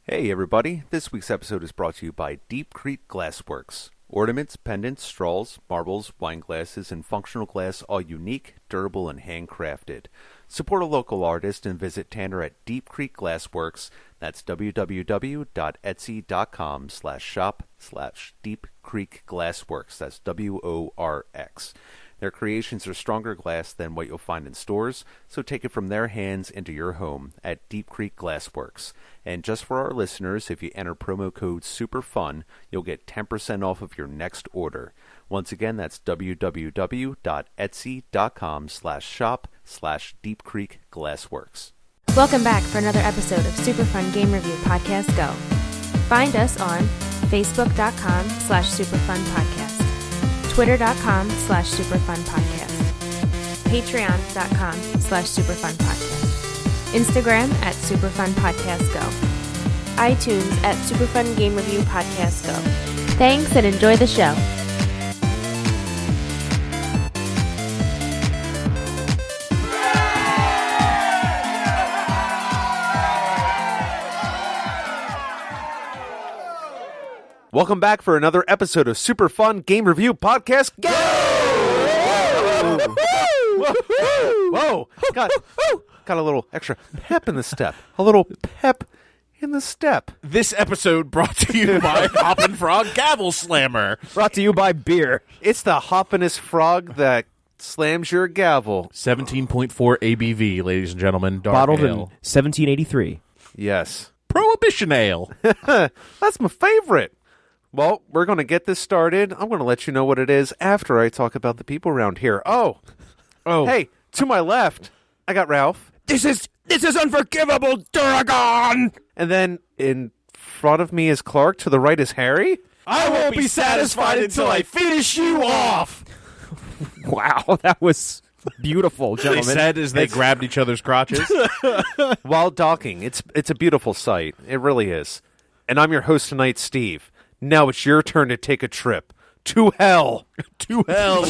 Hey everybody, this week's episode is brought to you by Deep Creek Glassworks. Ornaments, pendants, straws, marbles, wine glasses, and functional glass, all unique, durable, and handcrafted. Support a local artist and visit Tanner at Deep Creek Glassworks. That's www.etsy.com/shop/Deep Creek Glassworks. That's WORX. Their creations are stronger glass than what you'll find in stores, so take it from their hands into your home at Deep Creek Glassworks. And just for our listeners, if you enter promo code SUPERFUN, you'll get 10% off of your next order. Once again, that's www.etsy.com/shop/Deep Creek Glassworks. Welcome back for another episode of Super Fun Game Review Podcast Go. Find us on Facebook.com/SuperFunPodcast, Twitter.com/SuperFunPodcast, Patreon.com/SuperFunPodcast, Instagram at SuperFunPodcastGo, iTunes at Superfun Game Review Podcast Go. Thanks and enjoy the show. Welcome back for another episode of Super Fun Game Review Podcast. Go! Whoa! Got a little extra pep in the step. A little pep in the step. This episode brought to you by Hoppin' Frog Gavel Slammer. Brought to you by beer. It's the hoppinest frog that slams your gavel. 17.4 ABV, ladies and gentlemen. Dark Bottled in ale. 1783. Yes. Prohibition ale. That's my favorite. Well, we're going to get this started. I'm going to let you know what it is after I talk about the people around here. Oh. Hey, to my left, I got Ralph. This is unforgivable, Duragon! And then in front of me is Clark. To the right is Harry. I won't be satisfied until I finish you off! Wow, that was beautiful, They gentlemen. said as they grabbed each other's crotches. While docking. It's a beautiful sight. It really is. And I'm your host tonight, Steve. Now it's your turn to take a trip to hell. To hell.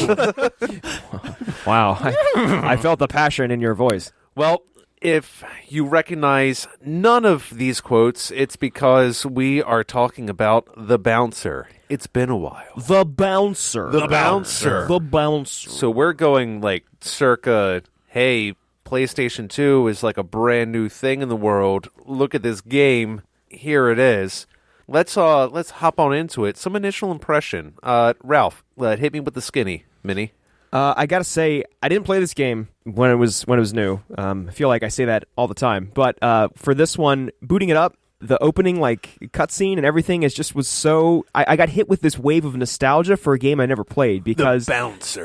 Wow, I felt the passion in your voice. Well, if you recognize none of these quotes, it's because we are talking about The Bouncer. It's been a while. The Bouncer. The Bouncer. The Bouncer. So we're going like circa, hey, PlayStation 2 is like a brand new thing in the world. Look at this game. Here it is. Let's hop on into it. Some initial impression. Ralph, hit me with the skinny mini. I gotta say, I didn't play this game when it was new. I feel like I say that all the time. But for this one, booting it up, the opening like cutscene and everything was so. I got hit with this wave of nostalgia for a game I never played because The Bouncer.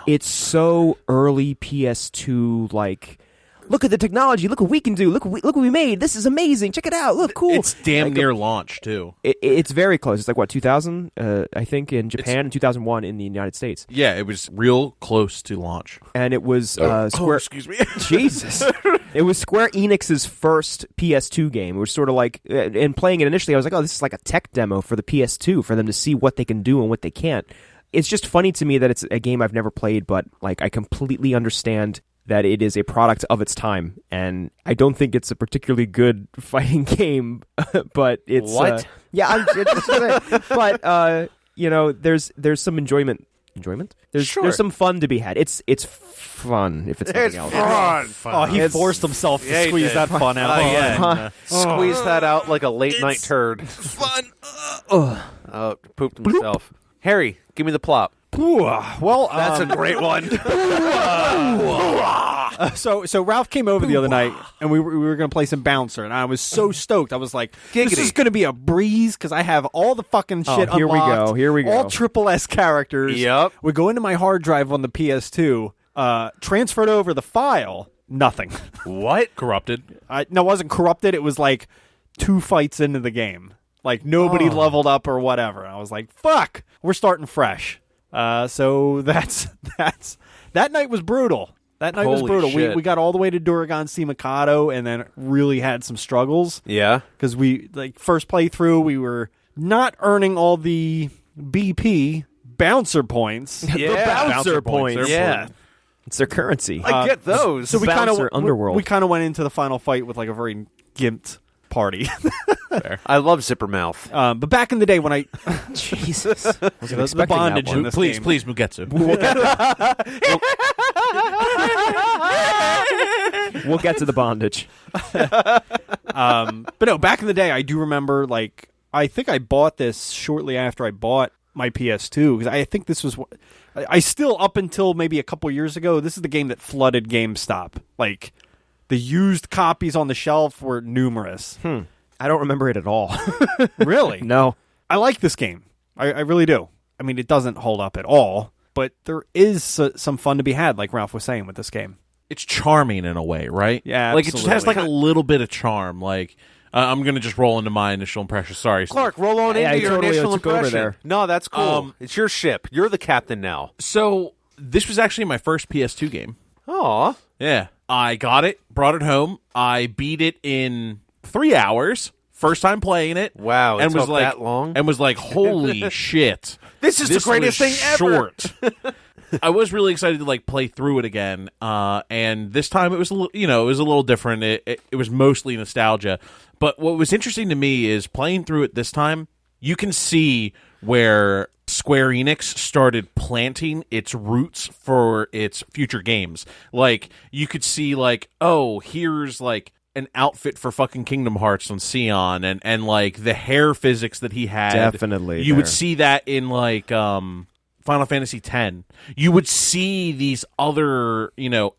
It's so early PS2 like. Look at the technology. Look what we can do. Look what we made. This is amazing. Check it out. Look, cool. It's damn near launch, too. It's very close. It's like, what, 2000, I think, in Japan, and 2001 in the United States. Yeah, it was real close to launch. And it was Square... excuse me. Jesus. It was Square Enix's first PS2 game. It was sort of like... And playing it initially, I was like, oh, this is like a tech demo for the PS2 for them to see what they can do and what they can't. It's just funny to me that it's a game I've never played, but like I completely understand that it is a product of its time, and I don't think it's a particularly good fighting game, but it's... What? Yeah, but, you know, there's some enjoyment. Enjoyment? There's some fun to be had. It's fun, if it's nothing else. Fun. Oh, he forced himself to squeeze that fun out. Squeeze that out like a late-night turd. Fun. Pooped himself. Harry, give me the plot. Well, That's a great one. So Ralph came over the other night, and we were going to play some Bouncer, and I was so stoked. I was like, Giggity. this is going to be a breeze, because I have all the fucking shit here we unlocked. go, here we go. All triple S characters. Yep. We go into my hard drive on the PS2, transferred over the file, nothing. What? Corrupted. No, it wasn't corrupted. It was like 2 fights into the game. Like, nobody leveled up or whatever. And I was like, fuck, we're starting fresh. So that night was brutal. That night was Holy brutal. shit. We got all the way to Duragon C. Mikado and then really had some struggles. Yeah. Because we, like, first playthrough, we were not earning all the BP bouncer points. Yeah. The bouncer Bouncer points. points. Yeah. It's their currency. I get those. So we kind Bouncer of Underworld. we kind of went into the final fight with like a very gimped party. I love Zipper Mouth. But back in the day when I Jesus. the expecting that bondage one. in this Please, game. please, Mugetsu. We'll get to the bondage. But no, back in the day, I do remember, like, I think I bought this shortly after I bought my PS2, because I think this was what I still, up until maybe a couple years ago, this is the game that flooded GameStop. Like, the used copies on the shelf were numerous. I don't remember it at all. Really? No. I like this game. I really do. I mean, it doesn't hold up at all, but there is some fun to be had, like Ralph was saying, with this game. It's charming in a way, right? Yeah, like it just has like absolutely. a little bit of charm. Like I'm gonna just roll into my initial impression. Sorry, Clark, roll on Yeah, into I your totally initial took over impression. there. No, that's cool. It's your ship. You're the captain now. So this was actually my first PS2 game. Aw. Yeah, I got it, brought it home. I beat it in 3 hours. First time playing it. Wow, it and was took like, that long? And was like, holy shit. This is the greatest was thing ever. Short. I was really excited to like play through it again, and this time it was a little, it was a little different. It was mostly nostalgia, but what was interesting to me is playing through it this time. You can see where Square Enix started planting its roots for its future games. Like you could see, like, oh, here's like an outfit for fucking Kingdom Hearts on Sion, and like the hair physics that he had. Definitely you would there. see that in like Final Fantasy X. You would see these other,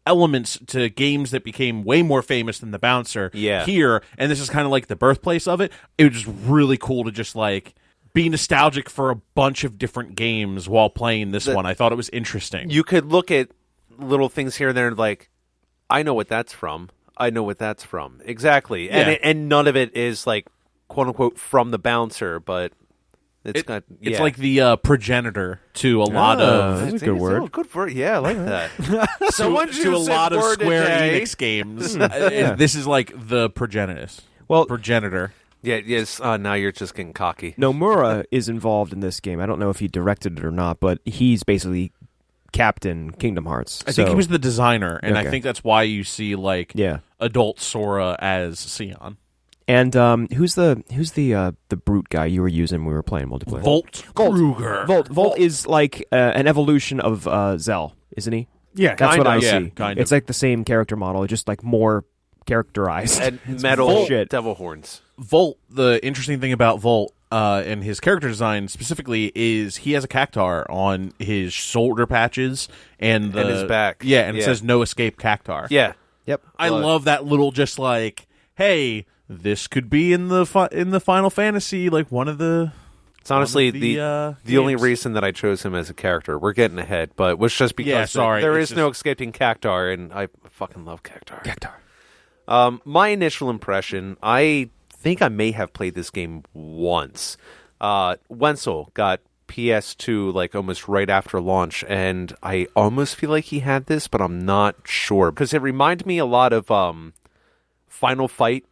elements to games that became way more famous than the Bouncer here, and this is kind of like the birthplace of it. It was just really cool to just like be nostalgic for a bunch of different games while playing this one. I thought it was interesting. You could look at little things here and there and like, I know what that's from. I know what that's from. Exactly. Yeah. And none of it is like, quote unquote, from the Bouncer, but it's It's like the progenitor to a lot of That's a good word. Oh, good word. Yeah, I like that. Someone to a lot of Square Enix games. This is like the progenitor. Yeah, yes. Now you're just getting cocky. Nomura is involved in this game. I don't know if he directed it or not, but he's basically Captain Kingdom Hearts. I think he was the designer, and I Okay. think that's why you see like adult Sora as Sion. And who's the brute guy you were using when we were playing multiplayer? Volt Kruger. Volt is like an evolution of Zell, isn't he? Yeah, That's what I yeah, see. kind It's of. like the same character model, just like more characterized. And metal bullshit. devil horns. Volt, the interesting thing about Volt and his character design specifically is he has a cactar on his shoulder patches and his back. Yeah, and it Yeah. says no escape cactar. Yeah. Yep. I love that little just like, hey, this could be in the Final Fantasy, like one of the. It's honestly the the only games. reason that I chose him as a character. We're getting ahead, but was just because Yeah, sorry, there it's is no just- escaping Cactar, and I fucking love Cactar. My initial impression, I think I may have played this game once. Wenzel got PS2 like almost right after launch, and I almost feel like he had this, but I'm not sure because it reminded me a lot of Final Fight.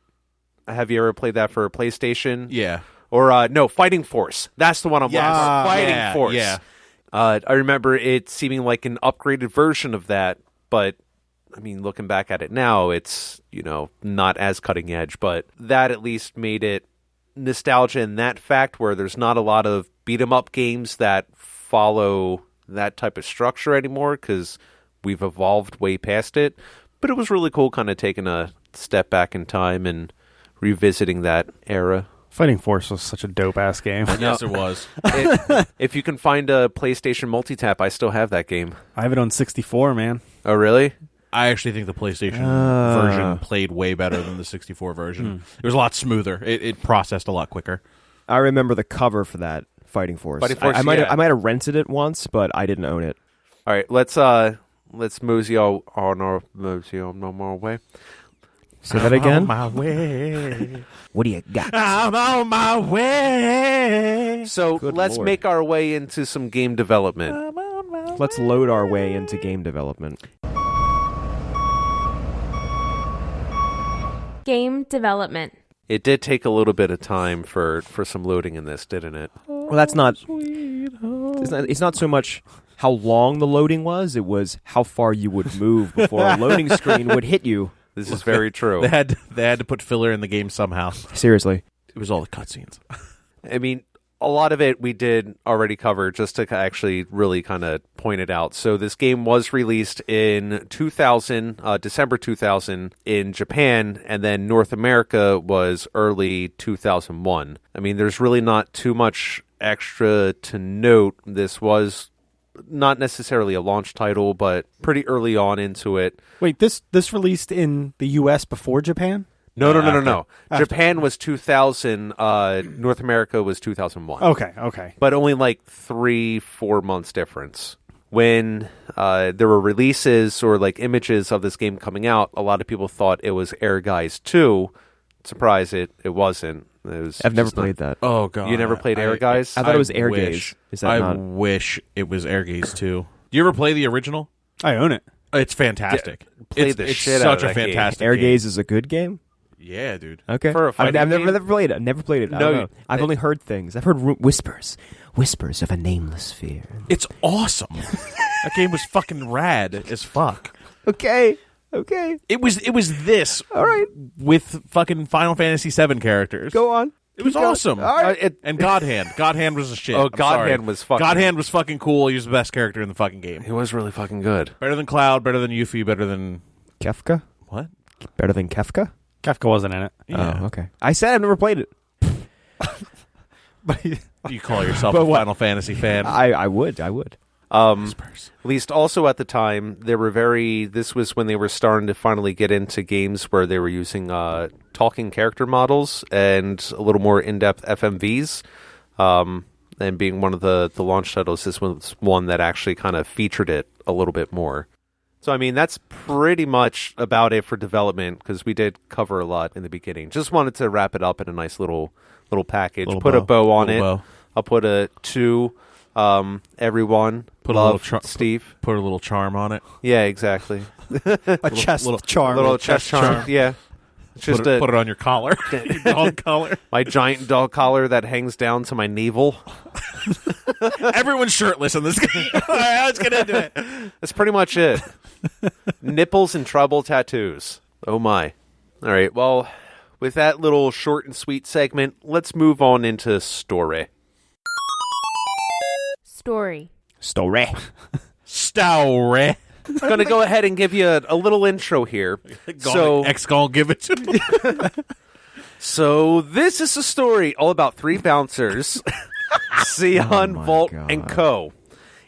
Have you ever played that for PlayStation? Yeah. Or no, Fighting Force. That's the one I'm Yes. looking for. Fighting Yeah, Force. yeah. I remember it seeming like an upgraded version of that, but I mean, looking back at it now, it's, not as cutting edge, but that at least made it nostalgia in that fact where there's not a lot of beat 'em up games that follow that type of structure anymore because we've evolved way past it. But it was really cool kind of taking a step back in time and revisiting that era. Fighting Force was such a dope-ass game. Yes, it was. If you can find a PlayStation multi-tap, I still have that game. I have it on 64, man. Oh, really? I actually think the PlayStation version played way better than the 64 version. It was a lot smoother. It processed a lot quicker. I remember the cover for that Fighting Force. Fighting Force, I might yeah. have rented it once, but I didn't own it. All right, let's mosey on our way. Say that again. On my way. What do you got? I'm on my way. So Good let's Lord. make our way into some game development. Let's load our way into game development. Game development. It did take a little bit of time for some loading in this, didn't it? Well, that's not. It's not so much how long the loading was; it was how far you would move before a loading screen would hit you. This is very true. They had to put filler in the game somehow. Seriously. It was all the cutscenes. I mean, a lot of it we did already cover, just to actually really kind of point it out. So this game was released in 2000, December 2000 in Japan, and then North America was early 2001. I mean, there's really not too much extra to note. This was not necessarily a launch title, but pretty early on into it. Wait, this released in the U.S. before Japan? No. After. Japan was 2000. North America was 2001. Okay. But only like 3-4 months difference. When there were releases or like images of this game coming out, a lot of people thought it was Air Guys 2. Surprise, it wasn't. It was I've never just not- played that. Oh god, You never played Air Guys? I thought it was Air wish- Gaze. Is that I not? wish it was Air Gaze too. Do you ever play the original? I own it. It's fantastic. played it's the it's shit such out of a that game. fantastic Air game. Gaze is a good game. Yeah, dude. Okay. For a I've fighting never game? played it. Never played it. I No, don't know. I've only heard things. I've heard whispers of a nameless fear. It's awesome. That game was fucking rad as fuck. Okay. It was this All right. with fucking Final Fantasy VII characters. Go on. It was Keep going. awesome. All right. And God Hand was a shit. Oh, I'm God sorry. Hand was fucking- God Hand was fucking cool. He was the best character in the fucking game. It was really fucking good. Better than Cloud. Better than Yuffie. Better than Kefka? what? Better than Kefka? Kefka wasn't in it. Yeah. Oh, okay. I said I've never played it. But You call yourself But a what? Final Fantasy fan? I would. Spurs. At least also at the time, this was when they were starting to finally get into games where they were using talking character models and a little more in-depth FMVs. And being one of the launch titles, this was one that actually kind of featured it a little bit more. So, I mean, that's pretty much about it for development, because we did cover a lot in the beginning. Just wanted to wrap it up in a nice little package. Little Put a bow on Little it. bow. I'll put a 2. Everyone. Put a Love, little Steve. Put a little charm on it. Yeah, exactly. a chest charm. Little chest charm. Yeah. It's just Put it on your collar. Your dog collar. my giant dog collar that hangs down to my navel. Everyone's shirtless in this game. All right, let's get into it. That's pretty much it. Nipples and tribal tattoos. Oh my. All right, well, with that little short and sweet segment, let's move on into story. Story. Story. Story. Going to go ahead and give you a little intro here. X gonna give it to me. So this is a story all about 3 bouncers, Sion, Oh my Volt, God. and Co.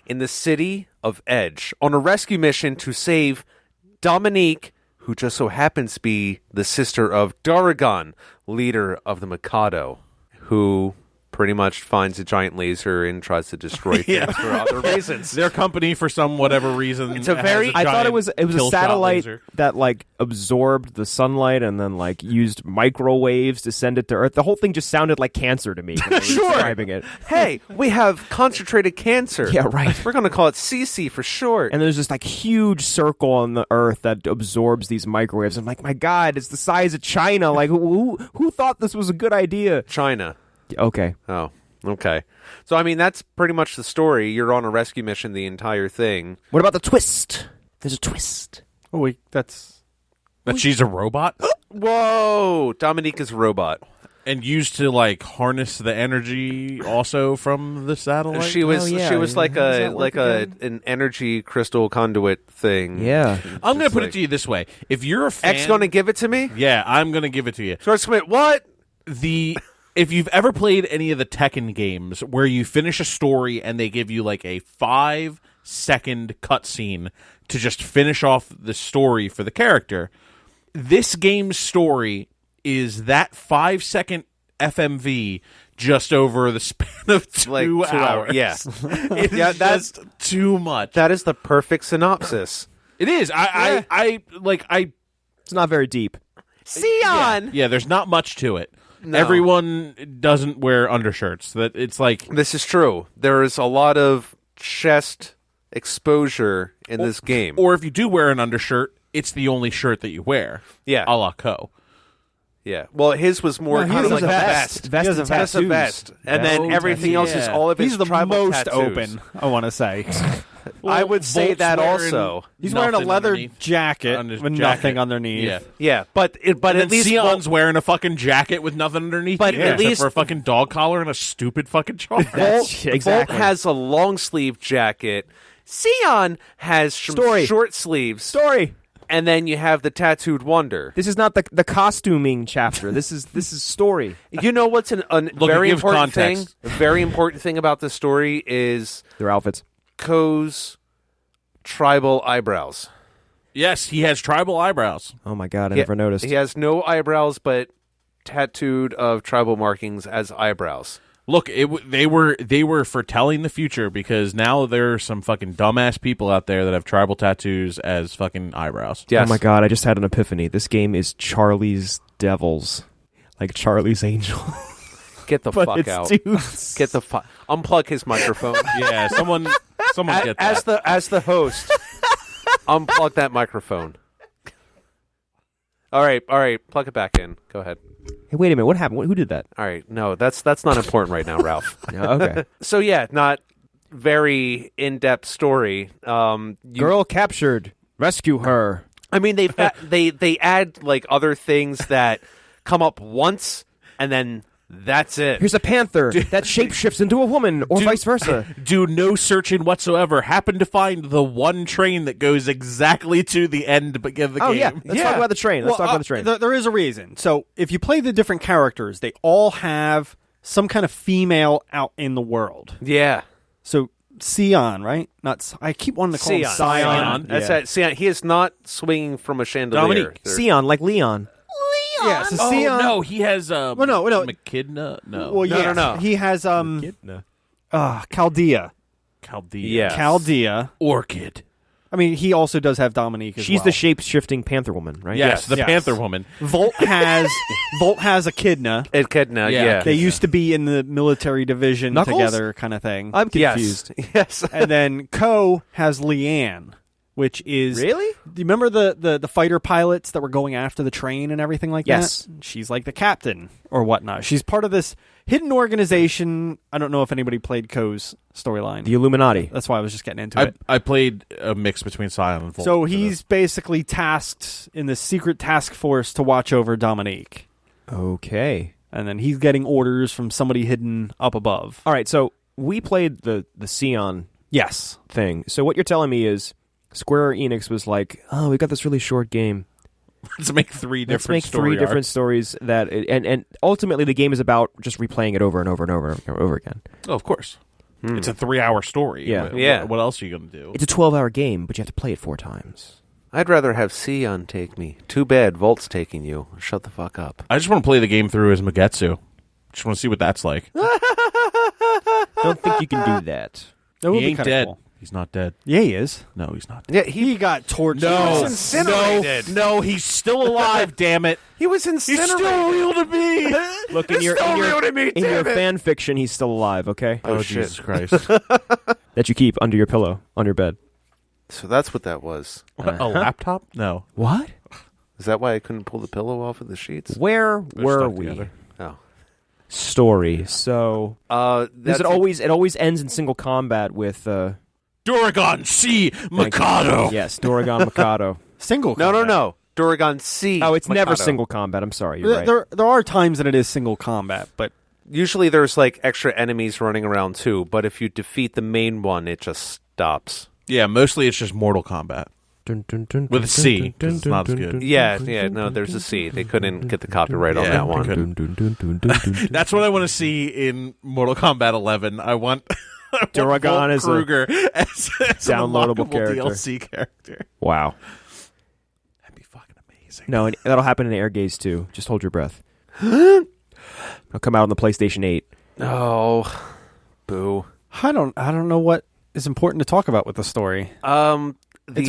in the city of Edge on a rescue mission to save Dominique, who just so happens to be the sister of Daragon, leader of the Mikado, who pretty much finds a giant laser and tries to destroy things for other reasons. Their company, for some whatever reason, It's a very- has I thought it was a giant kill shot satellite laser. that like absorbed the sunlight and then like used microwaves to send it to Earth. The whole thing just sounded like cancer to me. when they were Sure. describing it. Hey, we have concentrated cancer. Yeah, right. We're going to call it CC for short. And there's this like huge circle on the Earth that absorbs these microwaves. I'm like, my God, it's the size of China. Like, who thought this was a good idea? China. Okay. Oh, okay. So, I mean, that's pretty much the story. You're on a rescue mission the entire thing. What about the twist? There's a twist. Oh, wait, that's... That she's a robot Whoa! Dominique is a robot. and used to like harness the energy also from the satellite. She was yeah. she was like How does a that work an energy crystal conduit thing. Yeah. I'm going to Just put like- it to you this way: if you're a fan, X going to give it to me? yeah, I'm going to give it to you. Short Smith, what? If you've ever played any of the Tekken games where you finish a story and they give you like a 5-second cutscene to just finish off the story for the character, this game's story is that 5-second FMV just over the span of 2 Like 2 hours. hours. Yeah. It's Yeah, that's- just too much. That is the perfect synopsis. It is. I It's not very deep. Sion! yeah, there's not much to it. No. Everyone doesn't wear undershirts. That it's like This is true. There is a lot of chest exposure in this game. or if you do wear an undershirt, it's the only shirt that you wear. Yeah. A la Co. Yeah. Well, his was more No, kind of his like is a a vest. Vest He has and a vest. Just a vest. And then Oh, everything else is yeah. all of his He's the tribal most tattoos. open, I want to say. I would say Volt's that wearing also. He's wearing a nothing leather underneath. jacket On his with jacket. nothing underneath. Yeah. Yeah, but And at least Sion's wearing a fucking jacket with nothing underneath. But either, at except least- for a fucking dog collar and a stupid fucking charm. Volt, Exactly. Volt has a long sleeve jacket. Sion has Story. short sleeves. Story. And then you have the tattooed wonder. This is not the costuming chapter. This is story. You know what's a Look, it very gives important thing? context. A very important thing about this story is Their outfits. Ko's tribal eyebrows. Yes, he has tribal eyebrows. Oh my god, I never noticed. He has no eyebrows, but tattooed of tribal markings as eyebrows. Look, they were foretelling the future because now there are some fucking dumbass people out there that have tribal tattoos as fucking eyebrows. Yes. Oh my god, I just had an epiphany. This game is Charlie's Devils. Like Charlie's Angels. Get the But fuck it's out. dudes. Get the fuck. Unplug his microphone. Yeah, someone get that. As the host, unplug that microphone. All right, plug it back in. Go ahead. Hey, wait a minute. What happened? Who did that? All right, no, that's not important right now, Ralph. Oh, okay. So yeah, not very in-depth story. Girl captured. Rescue her. I mean, they add like other things that come up once, and then that's it. Here's a panther that shapeshifts into a woman, or vice versa. Do no searching whatsoever. Happen to find the one train that goes exactly to the end of the game. Oh yeah. Let's talk about the train. Let's talk about the train. There is a reason. So if you play the different characters, they all have some kind of female out in the world. Yeah, So Sion, right? I keep wanting to call him Sion. Sion. That's Yeah. it. Sion. He is not swinging from a chandelier. Dominique, There- Sion, like Leon. Yeah, so Oh Sion. no, he has no. Echidna. No, Well, yeah, no. he has Chaldea. Chaldea. Yeah. Chaldea. Orchid. I mean, he also does have Dominique as She's well. the shape-shifting panther woman, right? Yes, the Yes. Panther Woman. Volt has Echidna. Echidna. Yeah. Yeah. They used to be in the military division Knuckles? together, kind of thing. I'm confused. Yes. And then Ko has Leanne, which is Really? Do you remember the fighter pilots that were going after the train and everything like Yes. that? She's like the captain or whatnot. She's part of this hidden organization. I don't know if anybody played Ko's storyline. The Illuminati. That's why I was just getting into it. I played a mix between Sion and Volt. So he's basically tasked in this secret task force to watch over Dominique. Okay. And then he's getting orders from somebody hidden up above. All right, so we played the Sion Yes. thing. So what you're telling me is Square Enix was like, "Oh, we got this really short game. Let's make three Let's different make three different arcs. stories that and ultimately the game is about just replaying it over and over and over and over again. Oh, of course. It's a 3-hour story. Yeah. What, Yeah. What else are you going to do? It's a 12-hour game, but you have to play it 4 times. I'd rather have Sion take me. Too bad Volt's taking you. Shut the fuck up. I just want to play the game through as Magetsu. Just want to see what that's like. Don't think you can do that. That would He be ain't kinda dead. cool. He's not dead. Yeah, he is. No, he's not. Yeah, He got tortured. No, he's still alive. Damn it! he was He's incinerated. still real to me. Look, in your fan fiction, he's still alive, okay? Oh, shit. Jesus Christ! That you keep under your pillow, on your bed. So that's what that was. A laptop? No. What? Is that why I couldn't pull the pillow off of the sheets? Where were stuck we? together. Oh. Story. So That's it always ends in single combat with Duragon C. Mikado. Yes, Doragon Mikado. Single No. combat. Duragon C. Oh, it's never Mikado. single combat. I'm sorry, you're right. There are times that it is single combat, but Usually there's like extra enemies running around too, but if you defeat the main one, it just stops. Yeah, mostly it's just Mortal Kombat. With a C, 'cause it's not as good. Yeah, no, there's a C. They couldn't get the copyright on Yeah, that they one. couldn't. That's what I want to see in Mortal Kombat 11. I want Duragon as a Kruger as downloadable an unlockable character. DLC character. Wow. That'd be fucking amazing. No, and that'll happen in Air Gaze too. Just hold your breath. It'll come out on the PlayStation 8. Oh, boo. I don't know what is important to talk about with the story. The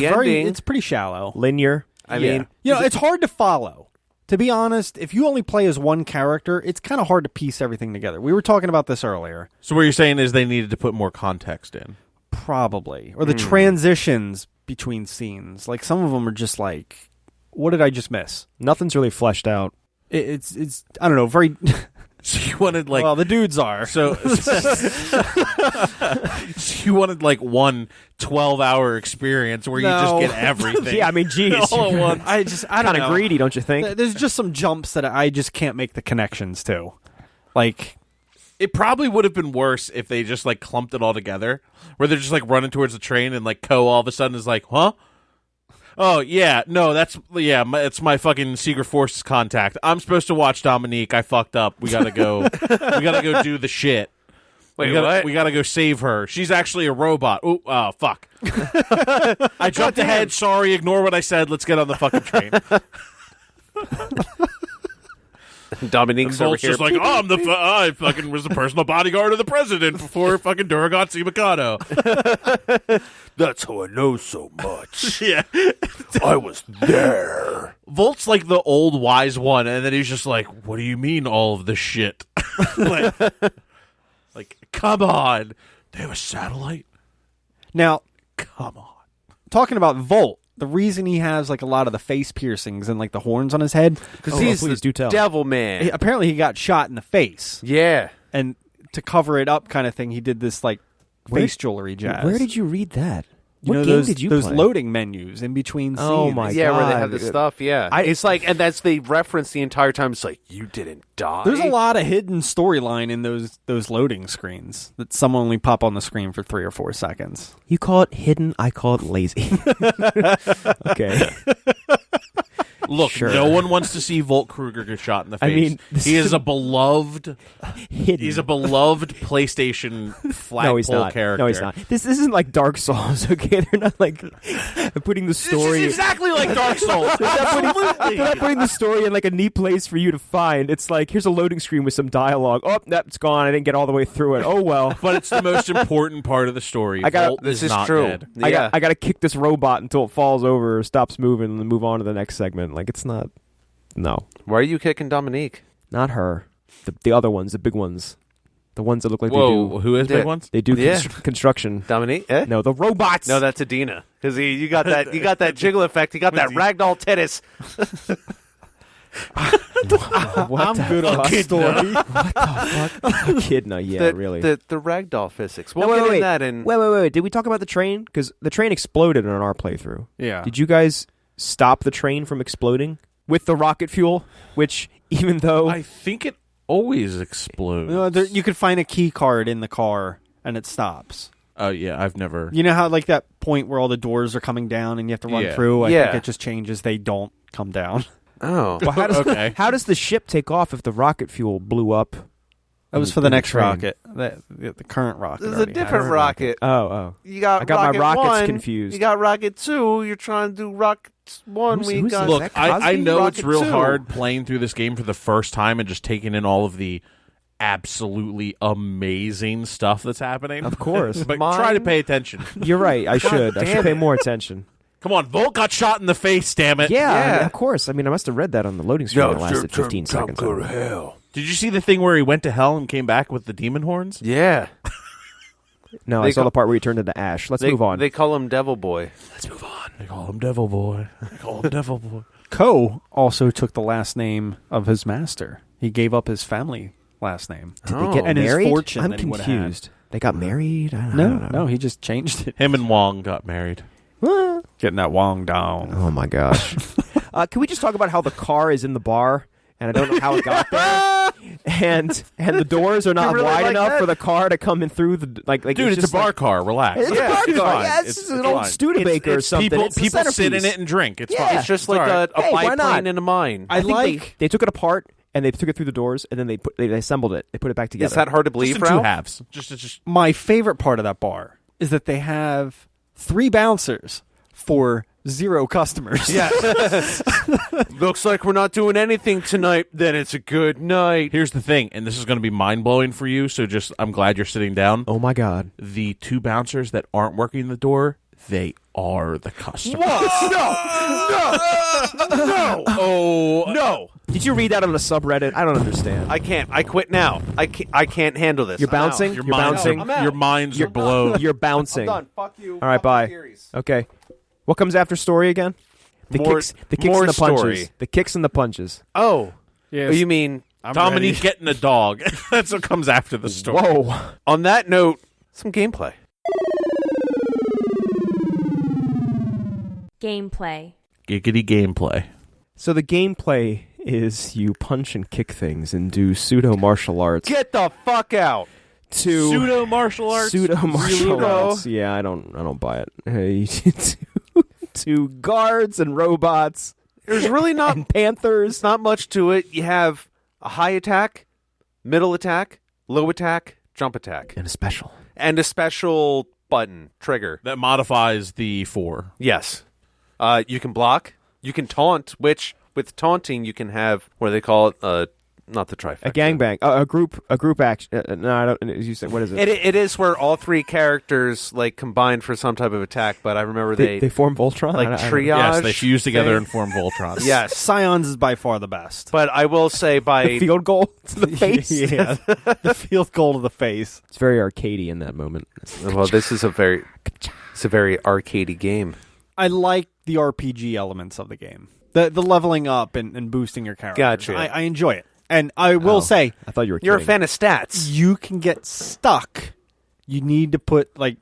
ending. It's pretty shallow. Linear. I mean, It's hard to follow. To be honest, if you only play as one character, it's kind of hard to piece everything together. We were talking about this earlier. So what you're saying is they needed to put more context in. Probably. Or the transitions between scenes. Like, some of them are just like, what did I just miss? Nothing's really fleshed out. It's I don't know, very So you wanted like Well, the dudes are. so you wanted like one 12-hour experience where you just get everything. Yeah, I mean, geez, all at once. I don't kind know. of greedy, don't you think? There's just some jumps that I just can't make the connections to. Like, It probably would have been worse if they just like clumped it all together, where they're just like running towards the train and like Ko all of a sudden is like, huh? Oh yeah, no, it's my fucking Secret Forces contact. I'm supposed to watch Dominique. I fucked up. We gotta go. We gotta go do the shit. Wait, what? We gotta go save her. She's actually a robot. Oh, fuck. I jumped ahead. Sorry, ignore what I said. Let's get on the fucking train. Dominique's over Volt's here. just like, I fucking was the personal bodyguard of the president before fucking Duragazzi Mikado. That's how I know so much. Yeah. I was there. Volt's like the old wise one, and then he's just like, what do you mean all of this shit? like, come on. They have a satellite? now, Come on. talking about Volt, the reason he has like a lot of the face piercings and like the horns on his head, Because Oh, he's please the do tell. devil man. apparently he got shot in the face, Yeah. and to cover it up, kind of thing, he did this like face jewelry jazz. Where did you read that? you What know game those did you those play? loading menus in between scenes? Oh my Yeah, where they have God. the stuff, yeah. It's like, and that's the reference the entire time. It's like, you didn't die. There's a lot of hidden storyline in those loading screens that some only pop on the screen for 3 or 4 seconds. You call it hidden. I call it lazy. Okay. Look, Sure. no one wants to see Volt Kruger get shot in the face. I mean, this he is is- a beloved. Hidden. He's a beloved PlayStation flagpole no, he's not. character. No, he's not. This isn't like Dark Souls. Okay, they're not like putting the story. This is exactly like Dark Souls. They're not putting the story in like a neat place for you to find. It's like, here's a loading screen with some dialogue. Oh, that's gone. I didn't get all the way through it. Oh well. But it's the most important part of the story. I got- Volt This is is not true. dead. Yeah. I got to kick this robot until it falls over or stops moving and then move on to the next segment. Like, it's not. No, Why are you kicking Dominique? not her. The other ones, the big ones, the ones that look like Whoa, who is Yeah. big ones? they do Yeah. construction. Dominique? Eh? No, the robots. No, that's Adina. Because you got that jiggle effect. You got that ragdoll titties. What I'm the good on fuck? story. Echidna, yeah, the, really. The ragdoll physics. We'll No, get wait. in that in. Wait. Did we talk about the train? Because the train exploded on our playthrough. Yeah. Did you guys stop the train from exploding with the rocket fuel? Which, even though I think it always explodes. No, you could find a key card in the car and it stops. Oh yeah, I've never. You know how like that point where all the doors are coming down and you have to run Yeah. through? I Yeah. think it just changes. They don't come down. Oh. well, Okay. how does the ship take off if the rocket fuel blew up? That was in- for the in next train? rocket. The current rocket. There's a already had different it. rocket. Oh. You got I got my rocket rockets 1, confused. You got rocket 2. You're trying to do rocket 1. Who's got this? Look, Is that I Cosby? know Rocket it's real 2. hard playing through this game for the first time and just taking in all of the absolutely amazing stuff that's happening. Of course. But Mine- try to pay attention. You're right. I should. I should damn pay it. more attention. Come on, Volt got shot in the face, damn it. Yeah, I mean, Yeah. of course. I mean, I must have read that on the loading screen. It lasted 15 seconds. hell. Did you see the thing where he went to hell and came back with the demon horns? Yeah. No, I They saw call- the part where he turned into ash. Let's move on. They call him Devil Boy. Let's move on. They call him Devil Boy. They call him Devil Boy. Ko also took the last name of his master. He gave up his family last name. Did Oh. they get And his married? fortune I'm that he would've had. confused. They got married? I don't know. No, he just changed it. Him and Wong got married. Getting that Wong down. Oh my gosh. Can we just talk about how the car is in the bar and I don't know how it got there? and the doors are not You really wide like enough that? for the car to come in through the like Dude, it's a just bar like- car. Relax. It's a bar car. fine. Yeah, it's an it's old fine. Studebaker or It's something. People, It's a people sit in centerpiece. it and drink. It's Yeah. fine. It's just like all right. a Hey, why not? biplane in a mine. I think like. they took it apart and they took it through the doors and then they assembled it. They put it back together. Is that hard to Just believe, in two Ralph? halves. Just My favorite part of that bar is that they have 3 bouncers for 0 customers. Yeah. Looks like we're not doing anything tonight. Then it's a good night. Here's the thing, and this is going to be mind blowing for you. So I'm glad you're sitting down. Oh my god. The 2 bouncers that aren't working the door, they are the customers. No! Oh No! Did you read that on a subreddit? I don't understand. I can't. I quit now. I can't handle this. You're I'm out. bouncing? Your You're minds, bouncing? I'm out. your minds are blown. You're bouncing. I'm done. Fuck you. All right, Fuck bye. your theories. Okay. What comes after story again? The More- kicks more and the punches. story. The kicks and the punches. Oh. Yeah, Oh, you mean I'm Dominique ready. getting a dog. That's what comes after the story. Whoa. On that note, some gameplay. Gameplay. Giggity gameplay. So the gameplay is you punch and kick things and do pseudo martial arts. Get the fuck out. Pseudo martial arts. Pseudo martial Pseudo? arts. Yeah, I don't buy it. to guards and robots There's really not and panthers. not much to it. You have a high attack, middle attack, low attack, jump attack, And a special. and a special button trigger. That modifies the 4. Yes. You can block. You can taunt, which with taunting you can have what do they call it? Not the trifecta. A gangbang. A group action. No, I don't. You said what is it? It is where all three characters like combine for some type of attack. But I remember They form Voltron. like I don't- triage. Yes, they fuse together thing. and form Voltron. Yes, Scions is by far the best. but I will say by Field goal to the face. Yeah, the field goal to the face. It's very arcadey in that moment. well, this is a very arcadey game. I like the RPG elements of the game. The leveling up and boosting your character. Gotcha. I enjoy it. And I will say, I thought you were. You're a kidding. fan of stats. you can get stuck. You need to put, like,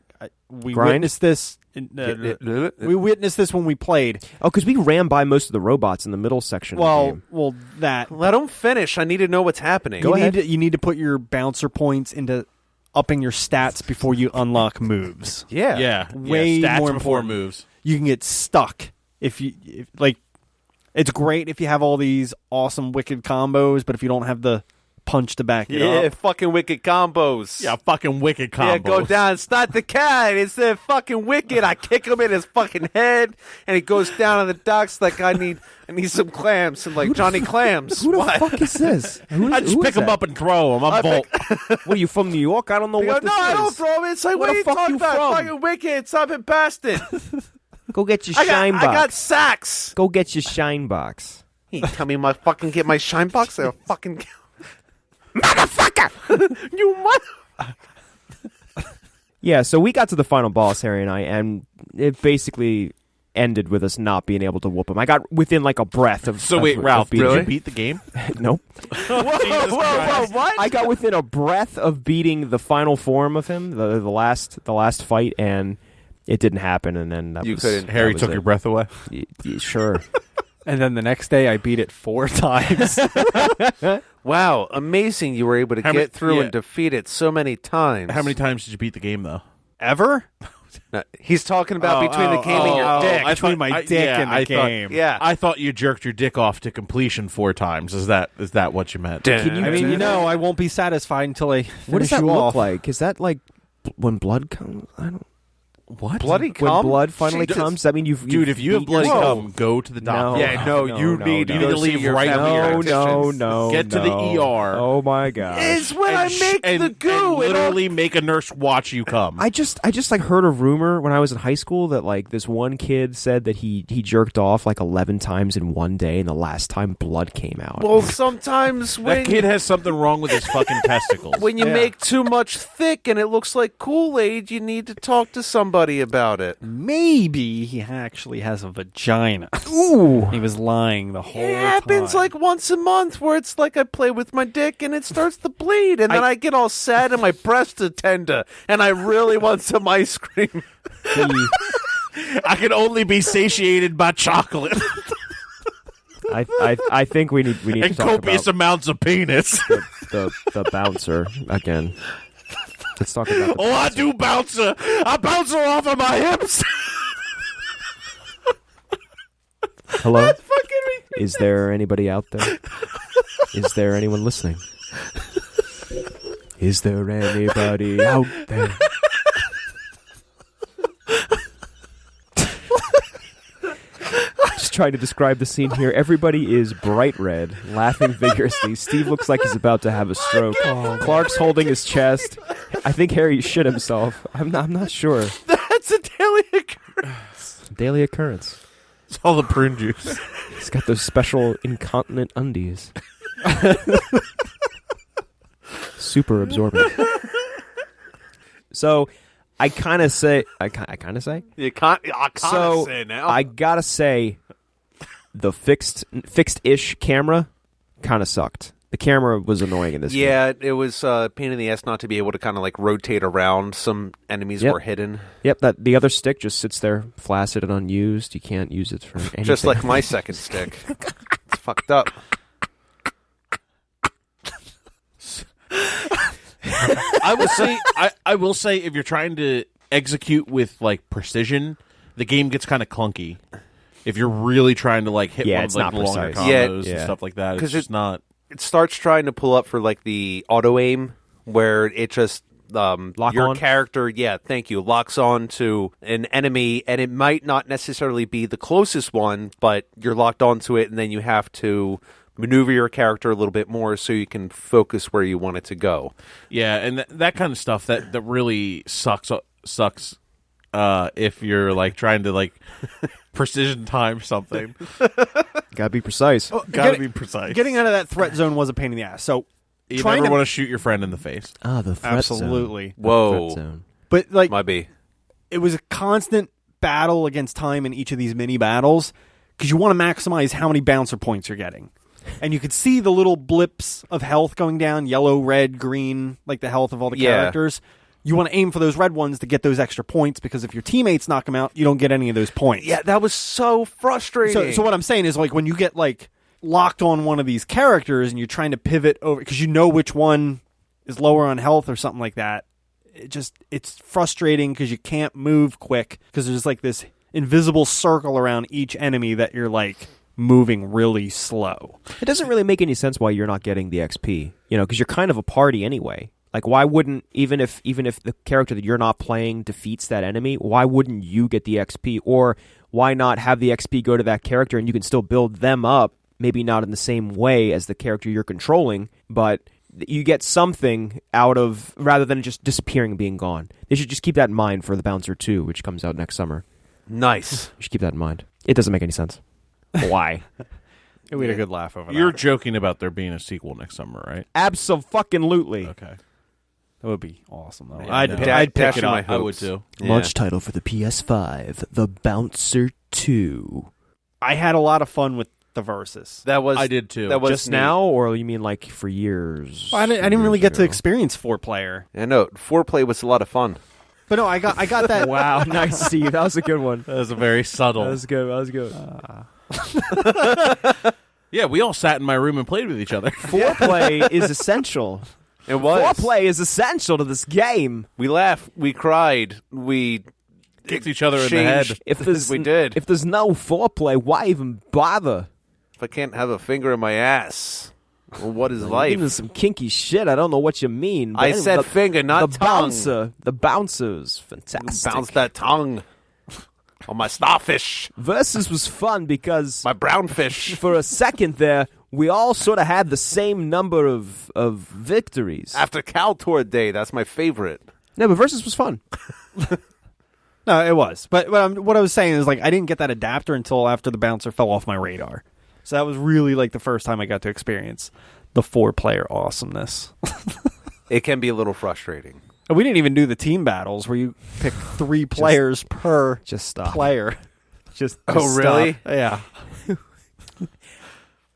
we Grind? witnessed this. We witnessed this when we played. Oh, because we ran by most of the robots in the middle section. of the game. Well, that. Let them finish. I need to know what's happening. Go ahead. You need to put your bouncer points into upping your stats before you unlock moves. Yeah. Yeah. Way yeah. Stats more before important. moves. You can get stuck if it's great if you have all these awesome wicked combos, but if you don't have the punch to back it Yeah, up. fucking wicked combos. Yeah, fucking wicked combo. Yeah, go down, start the cat. It's the fucking wicked. I kick him in his fucking head, and he goes down on the docks like I need some clams, some like Johnny Clams. Who the What? fuck is this? I just pick them up and throw them. I'm Volt. What are you from New York? I don't know They go, what no, this I don't is. throw him. It's like, Where what the are you fuck talking you about? from? Fucking wicked. Stop it, bastard. Go get your I shine box. got sacks. Go get your shine box. He tell me my fucking get my shine box. I'll fucking motherfucker. You mother. Yeah, so we got to the final boss, Harry and I, and it basically ended with us not being able to whoop him. I got within like a breath of. So of- wait, of Ralph, beating did you him. beat the game? Nope. Whoa, what? I got within a breath of beating the final form of him, the last fight, and it didn't happen. And then that You was, couldn't- Harry that was took it. your breath away. Sure. And then the next day I beat it 4 times. Wow, amazing! You were able to How get many- through yeah. and defeat it so many times. How many times did you beat the game, though? Ever? No, he's talking about between the game and your dick. Between my dick and the game. Yeah. I thought you jerked your dick off to completion 4 times. Is that what you meant? Can you I mean, do you that? know, I won't be satisfied until I finish What does that you look off. like? Is that like when blood comes? I don't. What? Bloody When cum? blood finally Jesus. comes, I mean, Dude, if you have beat bloody yourself. cum, go to the doctor. Yeah, no, you need to no. see leave your right family now. No. Get to the ER. Oh my god! Is when I make and, the goo. and and all- literally make a nurse watch you come. I just like heard a rumor when I was in high school that like this one kid said that he jerked off like 11 times in one day, and the last time blood came out. Well, sometimes when that kid has something wrong with his fucking testicles. when you make too much thick and it looks like Kool-Aid, you need to talk to somebody about it. Maybe he actually has a vagina. Ooh, He was lying the whole It happens time. like once a month where it's like I play with my dick and it starts to bleed and then I get all sad and my breasts are tender and I really want some ice cream. I can only be satiated by chocolate I think we need to and talk copious about amounts of penis. the bouncer again. Let's talk about. The Oh, I do bounce her. I bounce her off of my hips. Hello. Is there anybody out there? Is there anyone listening? Is there anybody out there? Just trying to describe the scene here. Everybody is bright red, laughing vigorously. Steve looks like he's about to have a stroke. Clark's holding his chest. I think Harry shit himself. I'm not sure. That's a daily occurrence. Daily occurrence. It's all the prune juice. He's got those special incontinent undies. Super absorbent. So, I kind of say. You can't. I can't So say now. I gotta say, the fixed-ish camera kind of sucked. The camera was annoying in this game. Yeah, it was a pain in the ass not to be able to kind of like rotate around. Some enemies Yep. were hidden. Yep, the other stick just sits there flaccid and unused. You can't use it for anything. Just like my second stick. It's fucked up. I will say if you're trying to execute with like precision, the game gets kind of clunky. If you're really trying to like hit Yeah, one of it's like, not the longer precise. combos Yeah. and stuff like that, it's 'Cause just not. It starts trying to pull up for like the auto aim where it just Lock your on? character, thank you, locks on to an enemy, and it might not necessarily be the closest one, but you're locked onto it, and then you have to maneuver your character a little bit more so you can focus where you want it to go. Yeah, and that kind of stuff that really sucks if you're like trying to like precision time something. Gotta be precise. Gotta be precise. Getting out of that threat zone was a pain in the ass. So You trying never to want to shoot your friend in the face. The threat absolutely, zone. Whoa. Threat zone. but like Might be. it was a constant battle against time in each of these mini battles because you want to maximize how many bouncer points you're getting. And you could see the little blips of health going down, yellow, red, green, like the health of all the Yeah. characters. You want to aim for those red ones to get those extra points because if your teammates knock them out, you don't get any of those points. Yeah, that was so frustrating. So what I'm saying is like when you get like locked on one of these characters and you're trying to pivot over because you know which one is lower on health or something like that, it's frustrating because you can't move quick because there's like this invisible circle around each enemy that you're like moving really slow. It doesn't really make any sense why you're not getting the XP, because you're kind of a party anyway. Like, why wouldn't, even if the character that you're not playing defeats that enemy, why wouldn't you get the XP? Or why not have the XP go to that character and you can still build them up, maybe not in the same way as the character you're controlling, but you get something out of, rather than just disappearing and being gone. They should just keep that in mind for the Bouncer 2, which comes out next summer. Nice. You should keep that in mind. It doesn't make any sense. Why? We had a good laugh over You're that. joking about there being a sequel next summer, right? Absolutely. Okay. That would be awesome though. Yeah, I'd no. pick Dash it in my up. I would hopes. too. Yeah. Launch title for the PS5, The Bouncer 2. I had a lot of fun with the Versus. That was I did too. That was Just neat. now, or you mean like for years? I didn't really get to Years ago? experience 4-player. I know. Foreplay was a lot of fun. But no, I got that. Wow, nice, Steve. That was a good one. That was a very subtle. That was good. That was good. Yeah, we all sat in my room and played with each other. Foreplay is essential. It was. Foreplay is essential to this game. We laughed. We cried. We Kicked each other in the head. changed. If there's We did. if there's no foreplay, why even bother? If I can't have a finger in my ass, well, what is Even life? some kinky shit. I don't know what you mean. But I anyway, said the, finger, not the tongue. The bouncer's fantastic. Bounce that tongue on my starfish, Versus was fun because my brown fish. for a second there, we all sort of had the same number of victories. After Cow Tour Day, that's my favorite. No, but Versus was fun. No, it was. But what I was saying is like I didn't get that adapter until after the bouncer fell off my radar. So that was really like the first time I got to experience the 4-player awesomeness. It can be a little frustrating. And we didn't even do the team battles where you pick 3 players per Just stop. player. Just Oh, really? Yeah.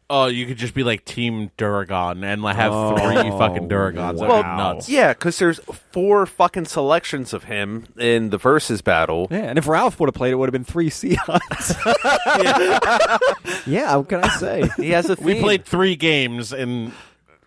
Oh, you could just be like Team Duragon and like, have 3 fucking Duragons. That would be wow. nuts. Yeah, because there's 4 fucking selections of him in the versus battle. Yeah, and if Ralph would have played, it would have been 3 Sions. Yeah, what can I say? He has a theme. We played 3 games and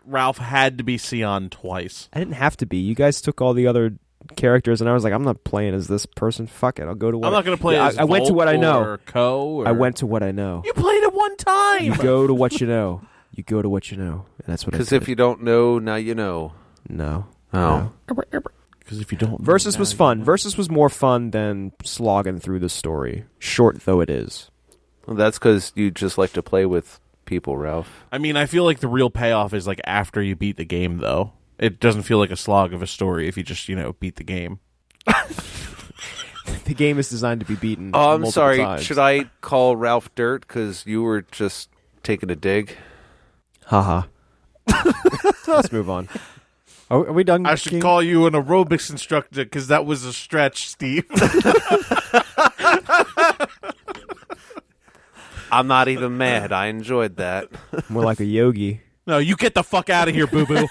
Ralph had to be Sion twice. I didn't have to be. You guys took all the other characters, and I was like, I'm not playing as this person. Fuck it, I'll go to what I'm not going to play as I went to Volt what I know. or Co. Or... I went to what I know. You played it one time. You go to what you know. You go to what you know, and that's what I Because did. if you don't know, now you know. No. Oh. Because if you don't, Versus was fun. Versus was more fun than slogging through the story, short though it is. Well, that's because you just like to play with people, Ralph. I mean, I feel like the real payoff is like after you beat the game, though. It doesn't feel like a slog of a story if you just beat the game. The game is designed to be beaten. Oh, I'm multiple sorry. times. Should I call Ralph Dirt because you were just taking a dig? Haha. Let's move on. Are we done? I should King? call you an aerobics instructor because that was a stretch, Steve. I'm not even mad. I enjoyed that. More like a yogi. No, you get the fuck out of here, boo boo.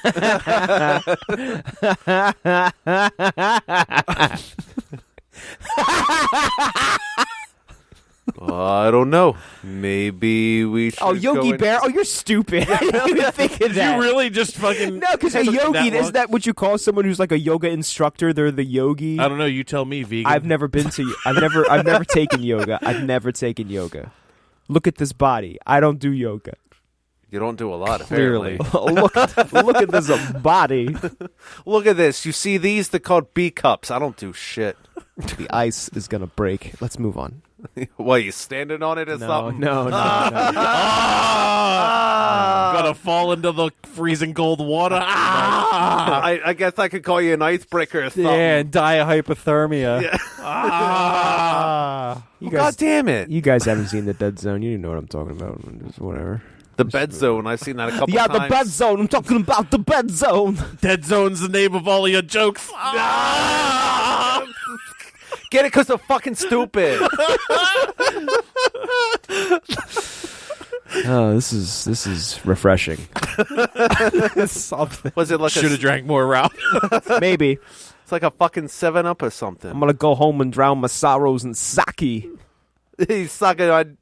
I don't know. Maybe we should. Oh, Yogi Bear. Oh, you're stupid. I didn't even think of that. You really just fucking No, because a yogi, is that what you call someone who's like a yoga instructor? They're the yogi. I don't know. You tell me, vegan. I've never been to. I've never taken yoga. I've never taken yoga. Look at this body. I don't do yoga. You don't do a lot, Clearly. apparently. look at this body. Look at this. You see these? They're called B cups. I don't do shit. The ice is gonna break. Let's move on. What, you standing on it or something? No. Gonna fall into the freezing cold water. I guess I could call you an icebreaker or something. Yeah, and die of hypothermia. Yeah. You God guys, damn it. you guys haven't seen the Dead Zone. You know what I'm talking about. Just whatever. The bed zone. I've seen that a couple Yeah, times. the bed zone. I'm talking about the bed zone. Dead Zone's the name of all of your jokes. Get it because they're fucking stupid. Oh, this is refreshing. Something. Was it like Should have drank more, Ralph. Maybe It's like a fucking 7-Up or something. I'm gonna go home and drown my sorrows in sake. He's sucking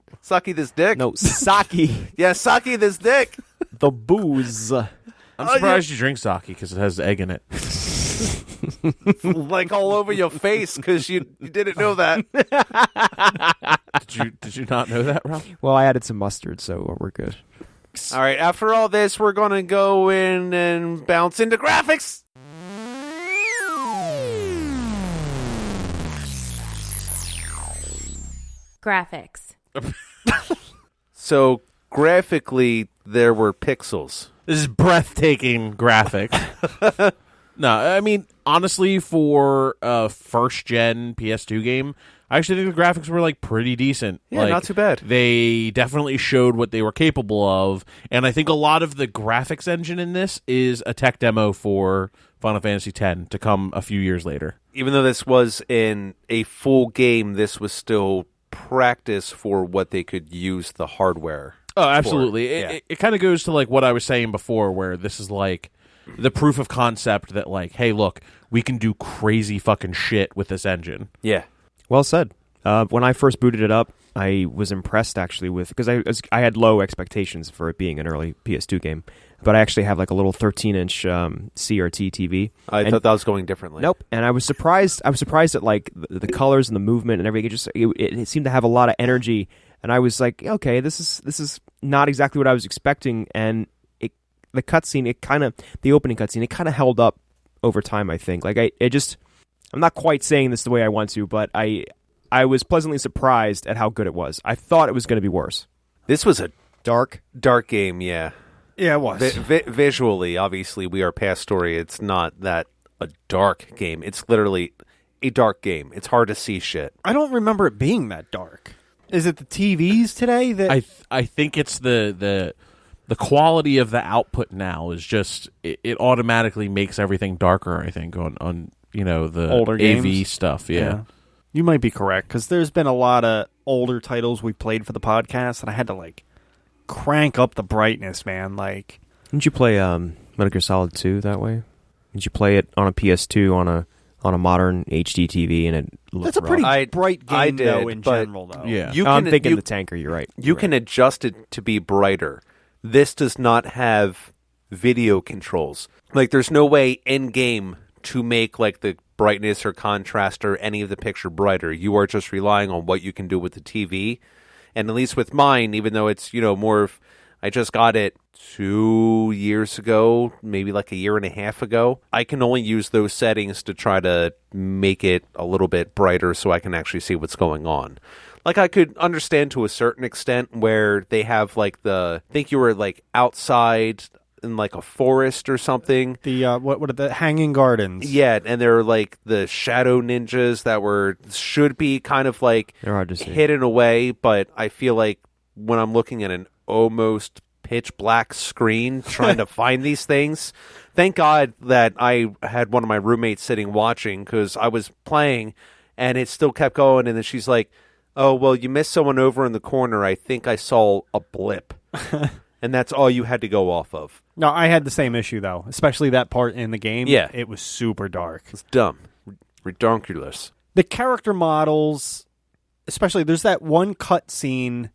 this dick. No, sake. Yeah, sucking this dick. The booze. I'm surprised you drink sake because it has egg in it. Like all over your face because you didn't know that. Did you not know that, Ralph? Well, I added some mustard, so we're good. All right, after all this, we're going to go in and bounce into graphics. Graphics. So, graphically, there were pixels. This is breathtaking graphic. No, I mean, honestly, for a first-gen PS2 game, I actually think the graphics were, like, pretty decent. Yeah, Like, not too bad. They definitely showed what they were capable of, and I think a lot of the graphics engine in this is a tech demo for Final Fantasy X to come a few years later. Even though this was in a full game, this was still practice for what they could use the hardware. Oh, absolutely. Yeah. It kind of goes to, like, what I was saying before, where this is, like, the proof of concept that, like, hey, look, we can do crazy fucking shit with this engine. Yeah. Well said. When I first booted it up, I was impressed actually with because I had low expectations for it being an early PS2 game, but I actually have like a little 13-inch CRT TV. I thought that was going differently. Nope. And I was surprised. I was surprised at like the colors and the movement and everything. It seemed to have a lot of energy, and I was like, okay, this is not exactly what I was expecting. And the cutscene, the opening cutscene, it kind of held up over time. I think like I'm not quite saying this the way I want to, but I was pleasantly surprised at how good it was. I thought it was going to be worse. This was a Dark. game, yeah. Yeah, it was. Visually, obviously, we are past story. It's not that a dark game. It's literally a dark game. It's hard to see shit. I don't remember it being that dark. Is it the TVs today that I think it's the quality of the output now is just it automatically makes everything darker. I think on the Older AV games? stuff. Yeah. You might be correct because there's been a lot of older titles we played for the podcast, and I had to like crank up the brightness, man. Like, Didn't you play Metal Gear Solid 2 that way? Did you play it on a PS2 on a modern HD TV and it looked that's a pretty I- bright game I did, though in but- general though. Yeah. I'm thinking the tanker. You're right. You can adjust it to be brighter. This does not have video controls. Like, there's no way in game to make like the brightness or contrast or any of the picture brighter. You are just relying on what you can do with the TV. And at least with mine, even though it's more of, I just got it 2 years ago, maybe like a year and a half ago. I can only use those settings to try to make it a little bit brighter so I can actually see what's going on. Like, I could understand to a certain extent where they have like I think you were like outside in like a forest or something. The what are the hanging gardens? Yeah, and they're like the shadow ninjas that should be kind of like They're hard to see. hidden away, but I feel like when I'm looking at an almost pitch black screen trying to find these things, thank God that I had one of my roommates sitting watching because I was playing and it still kept going, and then she's like, "Oh, well, you missed someone over in the corner. I think I saw a blip." and that's all you had to go off of. No, I had the same issue though, especially that part in the game. Yeah. It was super dark. It's dumb. Redonkulous. The character models, especially there's that one cut scene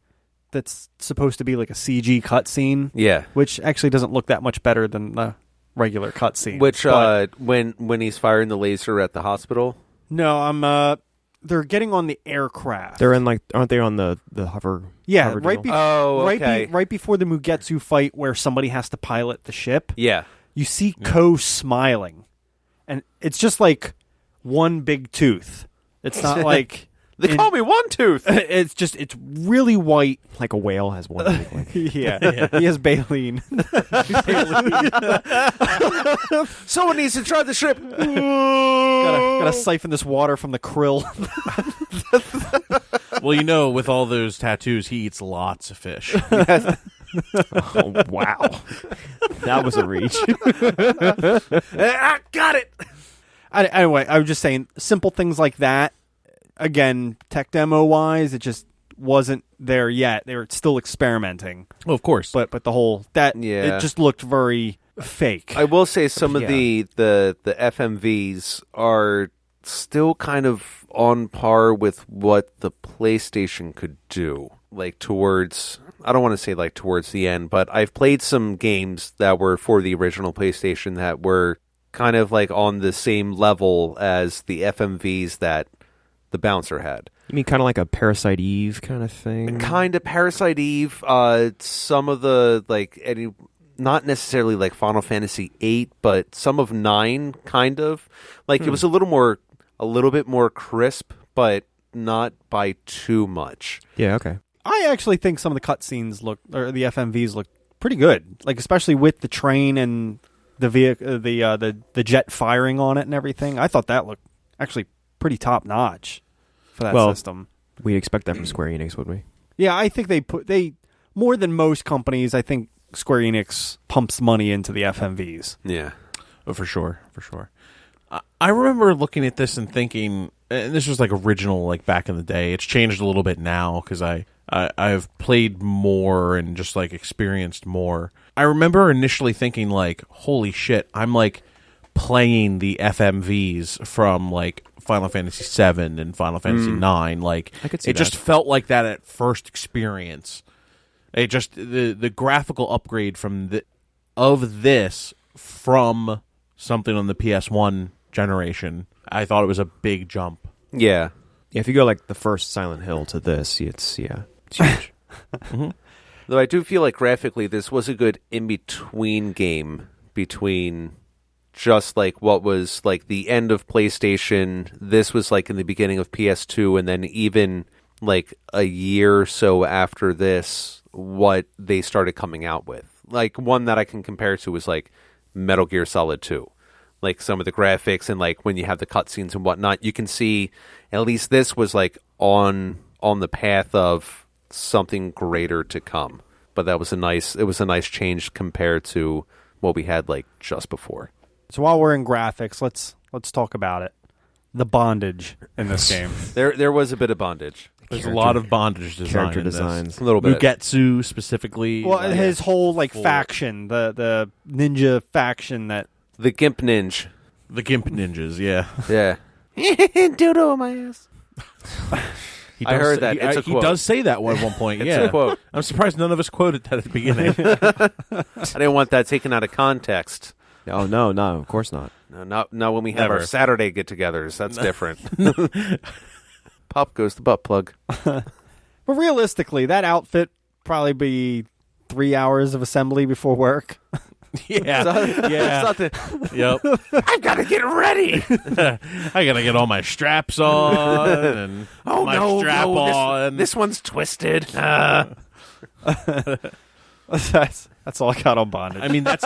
that's supposed to be like a CG cut scene. Yeah. Which actually doesn't look that much better than the regular cut scene. Which when he's firing the laser at the hospital? No, they're getting on the aircraft. They're in aren't they on the hover? Yeah, hover right, deal? right before the Mugetsu fight where somebody has to pilot the ship. Yeah. You see Ko smiling, and it's just like one big tooth. It's not like they call me One Tooth. It's really white. Like a whale has one. Yeah, he has baleen. Someone needs to try the ship. gotta siphon this water from the krill. Well, with all those tattoos, he eats lots of fish. Oh, wow. That was a reach. I got it. Anyway, I was just saying, simple things like that. Again, tech demo wise, it just wasn't there yet. They were still experimenting. Well, of course. But the whole it just looked very fake. I will say some of the FMVs are still kind of on par with what the PlayStation could do. Like I don't want to say like towards the end, but I've played some games that were for the original PlayStation that were kind of like on the same level as the FMVs that the Bouncer had. You mean kind of like a Parasite Eve kind of thing? Kind of Parasite Eve. Some of the not necessarily like Final Fantasy VIII, but some of 9 kind of. Like it was a little bit more crisp, but not by too much. Yeah, okay. I actually think some of the cutscenes or the FMVs look pretty good. Like especially with the train and the vehicle, the jet firing on it and everything. I thought that looked actually pretty top notch for that system. We'd expect that from Square Enix, would we? Yeah, I think they more than most companies. I think Square Enix pumps money into the FMVs. Yeah, for sure. I remember looking at this and thinking, and this was like original, like back in the day. It's changed a little bit now because I've played more and just like experienced more. I remember initially thinking like, holy shit, I'm like playing the FMVs from like Final Fantasy VII and Final Fantasy IX. Like I could see it that. just felt like that at first experience. It just the graphical upgrade from this from something on the PS1 generation. I thought it was a big jump. yeah. Yeah, if you go like the first Silent Hill to this, it's huge. Mm-hmm. Though I do feel like graphically this was a good in-between game between just like what was like the end of PlayStation. This was like in the beginning of PS2, and then even like a year or so after this, what they started coming out with. Like one that I can compare to was like Metal Gear Solid 2. Like some of the graphics and like when you have the cutscenes and whatnot, you can see at least this was like on the path of something greater to come. But it was a nice change compared to what we had like just before. So while we're in graphics, let's talk about it. The bondage in this game. There was a bit of bondage. There's a lot of bondage design character in this. designs. A little bit. Mugetsu specifically. Well, his whole like faction, the ninja faction that. The Gimp Ninja. The Gimp Ninjas, yeah. Yeah. Dodo on my ass. I heard that. It's a he quote. does say that at one point, It's yeah. a quote. I'm surprised none of us quoted that at the beginning. I didn't want that taken out of context. Oh, no, of course not. No, not when we have our Never. Saturday get-togethers. That's different. Pop goes the butt plug. But realistically, that outfit probably be 3 hours of assembly before work. Yeah. Yeah. Yep. I've got to get ready. I gotta get all my straps on and my strap on. This one's twisted. That's all I got on bondage. I mean, that's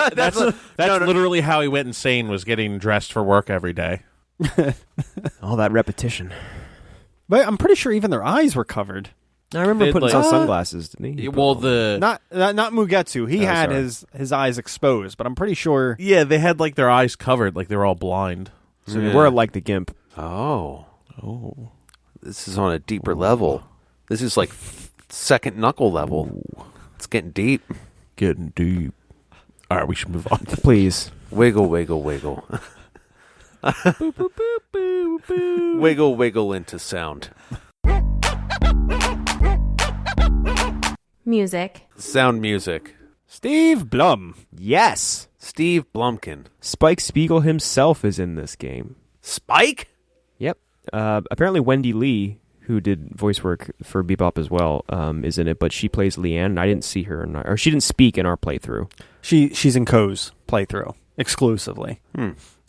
literally how he went insane, was getting dressed for work every day. All that repetition. But I'm pretty sure even their eyes were covered. I remember They'd putting like- on sunglasses, didn't he? Well, Not Mugetsu. He had sorry. his eyes exposed, but I'm pretty sure. yeah, they had like their eyes covered, like they were all blind. So they were like the Gimp. Oh. This is on a deeper level. This is like second knuckle level. It's getting deep. getting deep. All right, we should move on. Please. Wiggle, wiggle, wiggle. Wiggle, wiggle into sound. Music. Sound music. Steve Blum. Yes. Steve Blumkin. Spike Spiegel himself is in this game. Spike? Yep. Apparently Wendy Lee, who did voice work for Bebop as well, is in it, but she plays Leanne, and I didn't see her, or she didn't speak in our playthrough. She's in Ko's playthrough exclusively.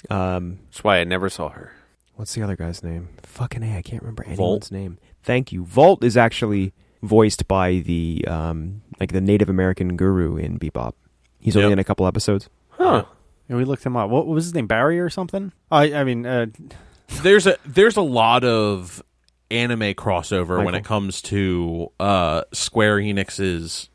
That's why I never saw her. What's the other guy's name? Fucking A, I can't remember anyone's name. Thank you. Volt is actually voiced by the the Native American guru in Bebop. He's only in a couple episodes. Huh. Yeah, we looked him up. What was his name? Barry or something? I mean, There's a lot of anime crossover when it comes to Square Enix's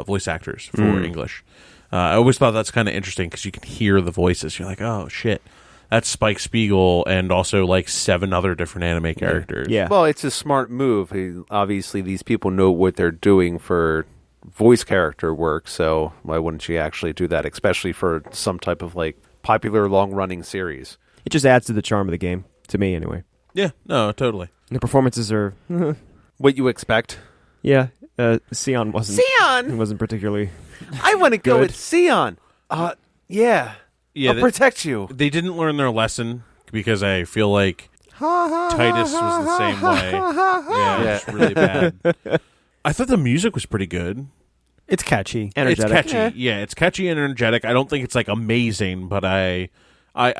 voice actors for English. I always thought that's kind of interesting because you can hear the voices. You're like, oh shit, that's Spike Spiegel and also like 7 other different anime characters. Yeah. Well, it's a smart move. Obviously, these people know what they're doing for voice character work, so why wouldn't she actually do that, especially for some type of like popular long-running series? It just adds to the charm of the game, to me anyway. Yeah, no, totally. The performances are... What you expect? Yeah. Sion wasn't... Sion! Wasn't particularly... I want to go Good. with Sion. Yeah. Yeah, I'll protect you. They didn't learn their lesson because I feel like Titus was the same way. Yeah, it's really bad. I thought the music was pretty good. it's catchy. Energetic. It's catchy. Yeah, it's catchy and energetic. I don't think it's like amazing, but I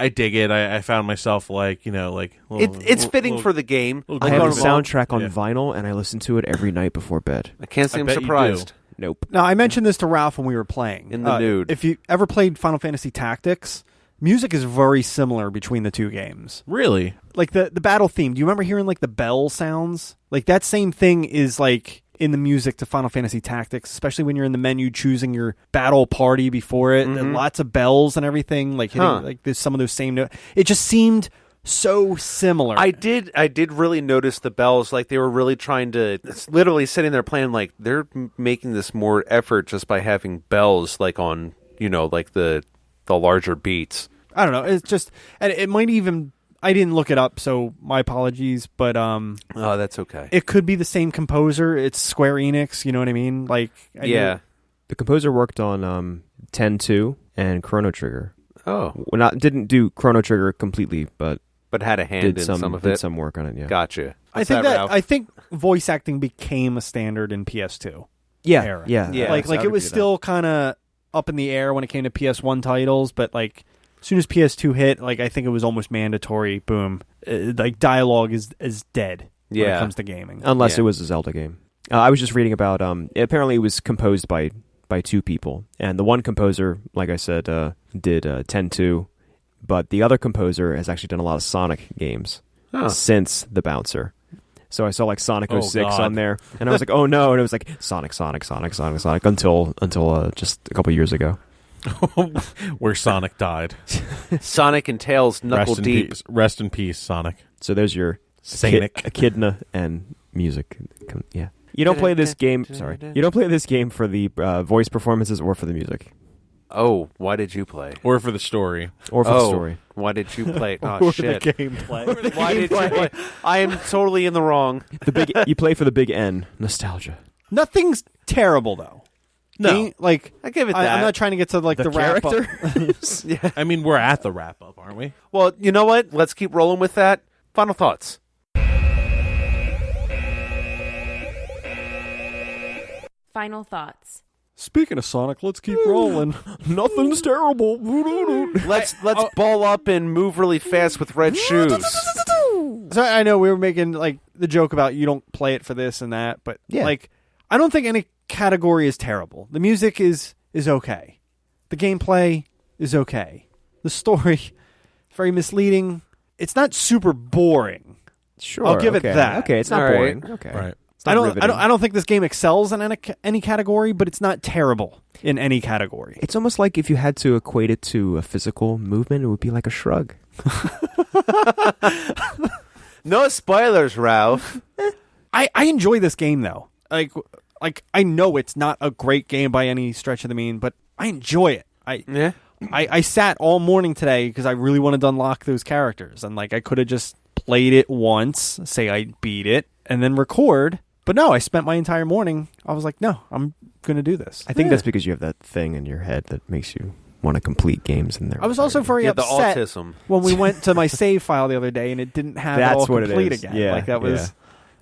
dig it. I found myself like, It's fitting for the game. I have on the along. soundtrack on Yeah. vinyl, and I listen to it every night before bed. I can't say I I'm bet you surprised. Nope. Now, I mentioned this to Ralph when we were playing. In the nude. If you ever played Final Fantasy Tactics, music is very similar between the two games. really. Like the battle theme. Do you remember hearing like the bell sounds? Like that same thing is like in the music to Final Fantasy Tactics, especially when you're in the menu choosing your battle party before it. And lots of bells and everything. Like hitting, like there's some of those same notes. It just seemed so similar. I did really notice the bells. Like they were really trying to. It's literally sitting there playing. Like they're making this more effort just by having bells, like on like the larger beats. I don't know. It's just, and it might even. I didn't look it up, so my apologies. But Oh, that's okay. it could be the same composer. It's Square Enix. You know what I mean? Like, Yeah. The composer worked on 10-2 and Chrono Trigger. Oh, Didn't do Chrono Trigger completely, but but had a hand did in some of did it. some work on it. Yeah. Gotcha. I What's think Ralph? I think voice acting became a standard in PS2 Yeah. era. Yeah. Yeah. Like I it would was agree with still kind of up in the air when it came to PS1 titles, but like as soon as PS2 hit, like I think it was almost mandatory. Boom, like dialogue is dead when Yeah. it comes to gaming. that. Unless Yeah. it was a Zelda game. I was just reading about. Apparently, it was composed by 2 people, and the one composer, like I said, did 10-2, but the other composer has actually done a lot of Sonic games since the Bouncer. So I saw like Sonic 06 God. on there, and I was like, oh no, and it was like Sonic until just a couple years ago. Where Sonic died. Sonic and Tails knuckle Rest in deep. peace. Rest in peace, Sonic. So there's your Sonic. echidna and music. Yeah. You don't play this game. Sorry, you don't play this game for the voice performances or for the music Oh, why did you play? Or for the story. or for the story. Why did you play? Oh shit! gameplay. Why did you play? I am totally in the wrong. You play for the big N, nostalgia. Nothing's terrible though. No. Like I give it that. I'm not trying to get to like the wrap up. Yeah. I mean, we're at the wrap up, aren't we? Well, you know what? Let's keep rolling with that. Final thoughts. Final thoughts. Speaking of Sonic, let's keep rolling. Nothing's terrible. Let's ball up and move really fast with red shoes. So I know we were making like the joke about you don't play it for this and that, but Yeah. like I don't think any category is terrible. The music is okay. The gameplay is okay. The story very misleading. It's not super boring. Sure, I'll give it okay. that. Okay, it's not All right. boring. Okay, Right. It's not riveting. I don't think this game excels in any category, but it's not terrible in any category. It's almost like if you had to equate it to a physical movement, it would be like a shrug. No spoilers, Ralph. I enjoy this game though. Like like, I know it's not a great game by any stretch of the mean, but I enjoy it. I sat all morning today because I really wanted to unlock those characters, and like I could have just played it once, say I beat it, and then record. But no, I spent my entire morning. I was like, no, I'm gonna do this. I think that's because you have that thing in your head that makes you want to complete games in there. I was also very upset the autism. when we went to my save file the other day and it didn't have That's it all what complete it is. again. Yeah, like that was.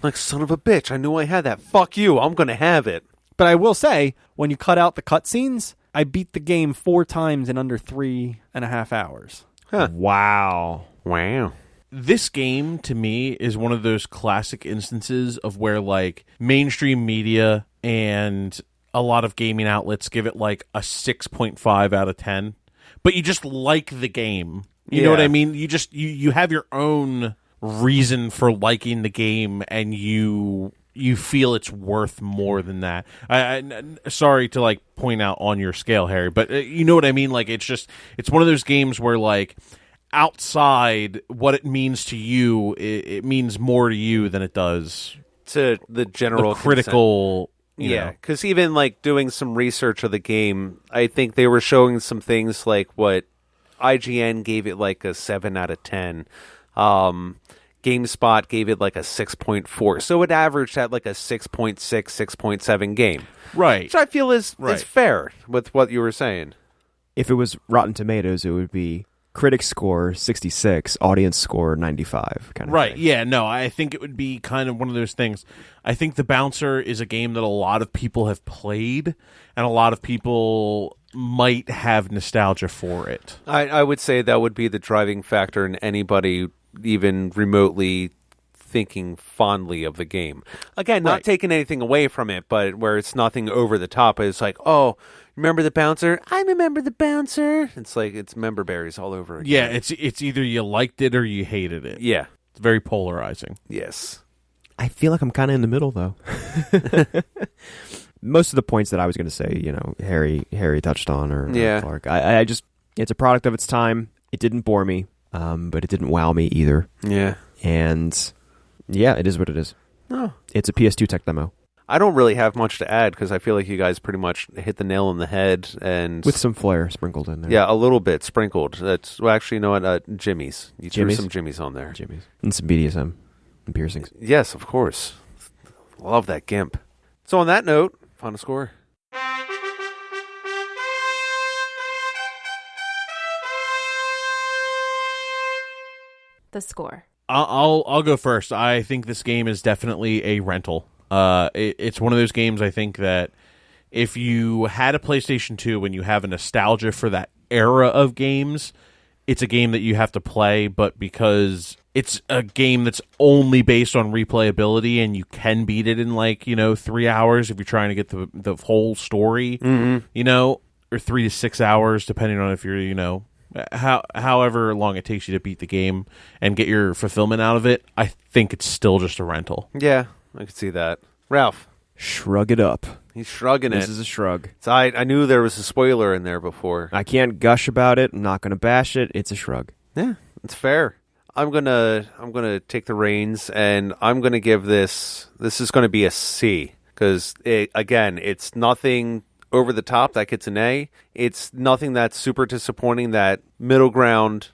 Like, son of a bitch, I knew I had that. Fuck you, I'm gonna have it. But I will say, when you cut out the cutscenes, I beat the game 4 times in under 3.5 hours. Huh. Wow. This game, to me, is one of those classic instances of where, like, mainstream media and a lot of gaming outlets give it, like, a 6.5 out of 10. But you just like the game. You know what I mean? You just, you have your own reason for liking the game, and you feel it's worth more than that. I sorry to, like, point out on your scale, Harry, but you know what I mean? Like, it's one of those games where, like, outside what it means to you, it means more to you than it does to the general critical. Yeah, because even like doing some research of the game, I think they were showing some things like what IGN gave it like a 7 out of 10. GameSpot gave it like a 6.4. So it averaged at like a 6.6, 6.7 game. Right. Which I feel is fair with what you were saying. If it was Rotten Tomatoes, it would be critics score 66, audience score 95 kind of right thing. Yeah, no, I think it would be kind of one of those things. I think The Bouncer is a game that a lot of people have played, and a lot of people might have nostalgia for it. I would say that would be the driving factor in anybody even remotely thinking fondly of the game. Again, not taking anything away from it, but where it's nothing over the top. It's like, oh, remember The Bouncer? I remember The Bouncer. It's like it's member berries all over again. Yeah, it's either you liked it or you hated it. Yeah. It's very polarizing. Yes. I feel like I'm kind of in the middle, though. Most of the points that I was going to say, you know, Harry touched on, or Clark. I just, it's a product of its time. It didn't bore me, but it didn't wow me either. Yeah. And yeah, it is what it is. Oh. It's a PS2 tech demo. I don't really have much to add because I feel like you guys pretty much hit the nail on the head, and with some flair sprinkled in there. Yeah, a little bit sprinkled. That's actually, you know what? Jimmy's. You threw Jimmy's? some Jimmy's on there. Jimmy's and some BDSM and piercings. Yes, of course. Love that gimp. So on that note, final score. The score. I'll go first. I think this game is definitely a rental. It's one of those games, I think, that if you had a PlayStation 2 and you have a nostalgia for that era of games, it's a game that you have to play, but because it's a game that's only based on replayability and you can beat it in 3 hours if you're trying to get the whole story, or 3 to 6 hours, depending on if you're, however long it takes you to beat the game and get your fulfillment out of it, I think it's still just a rental. Yeah, I could see that. Ralph. Shrug it up. He's shrugging it. This is a shrug. So I knew there was a spoiler in there before. I can't gush about it. I'm not going to bash it. It's a shrug. Yeah, it's fair. I'm gonna take the reins, and I'm gonna give this is gonna be a C, because it's nothing over the top that gets an A. It's nothing that's super disappointing. That middle ground,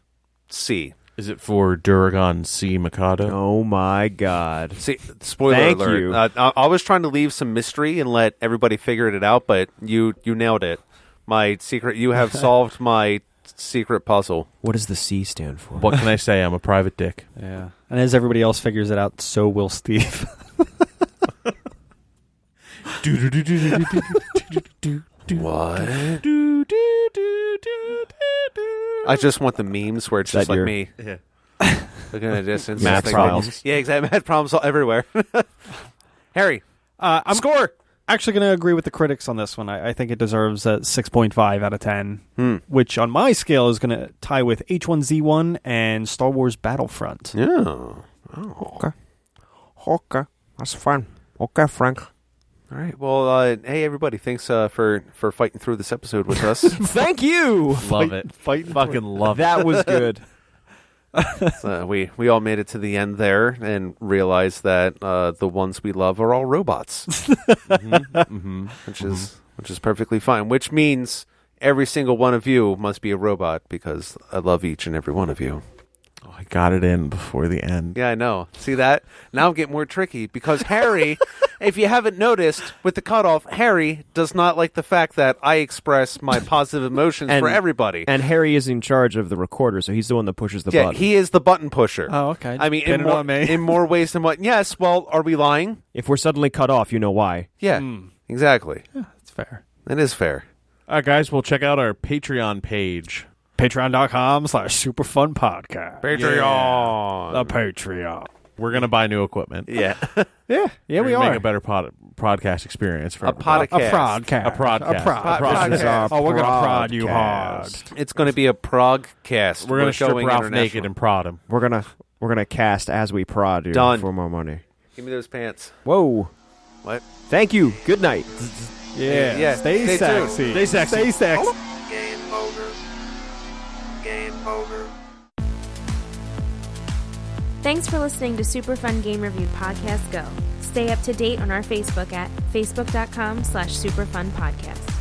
C. Is it for Duragon C. Mikado? Oh my God! See, spoiler Thank alert. you. I was trying to leave some mystery and let everybody figure it out, but you nailed it. My secret. You have solved my secret puzzle. What does the C stand for? What can I say? I'm a private dick. Yeah. And as everybody else figures it out, so will Steve. What? I just want the memes where it's just like me. Yeah. Looking at a distance. Math just problems. Yeah, exactly. Math problems all everywhere. Harry, I'm score. Actually going to agree with the critics on this one. I think it deserves a 6.5 out of 10, which on my scale is going to tie with H1Z1 and Star Wars Battlefront. Yeah. Oh. Okay. That's fine. Okay, Frank. All right. Well, hey, everybody. Thanks for fighting through this episode with us. Thank you. Love it. Fighting Fucking love it. That was good. So we all made it to the end there and realized that the ones we love are all robots, which is perfectly fine. Which means every single one of you must be a robot because I love each and every one of you. Oh, I got it in before the end. Yeah, I know. See that? Now I'm getting more tricky because Harry, if you haven't noticed, with the cutoff, Harry does not like the fact that I express my positive emotions for everybody. And Harry is in charge of the recorder, so he's the one that pushes the Yeah, button. he is the button pusher. Oh, okay. I mean, Pin it on me. in more ways than one. Yes, well, are we lying? If we're suddenly cut off, you know why. Yeah, exactly. That's fair. It is fair. All right, guys, we'll check out our Patreon page. Patreon.com/superfunpodcast. Patreon. The Patreon. We're going to buy new equipment. Yeah. Yeah, We're we gonna are. make a better podcast experience for A everybody. podcast. A Podcast. This is our Oh, we're going to prod you hard. podcast. It's going to be a progcast. We're going to strip going Ralph international. naked and prod him. We're gonna cast as we prod dude, Done. for more money. Give me those pants. Whoa. What? Thank you. Good night. Yeah. Yeah. Stay Stay tuned. sexy. Stay sexy. Stay sexy. Game over. Game over. Thanks for listening to Super Fun Game Review Podcast Go. Stay up to date on our Facebook at facebook.com/superfunpodcast.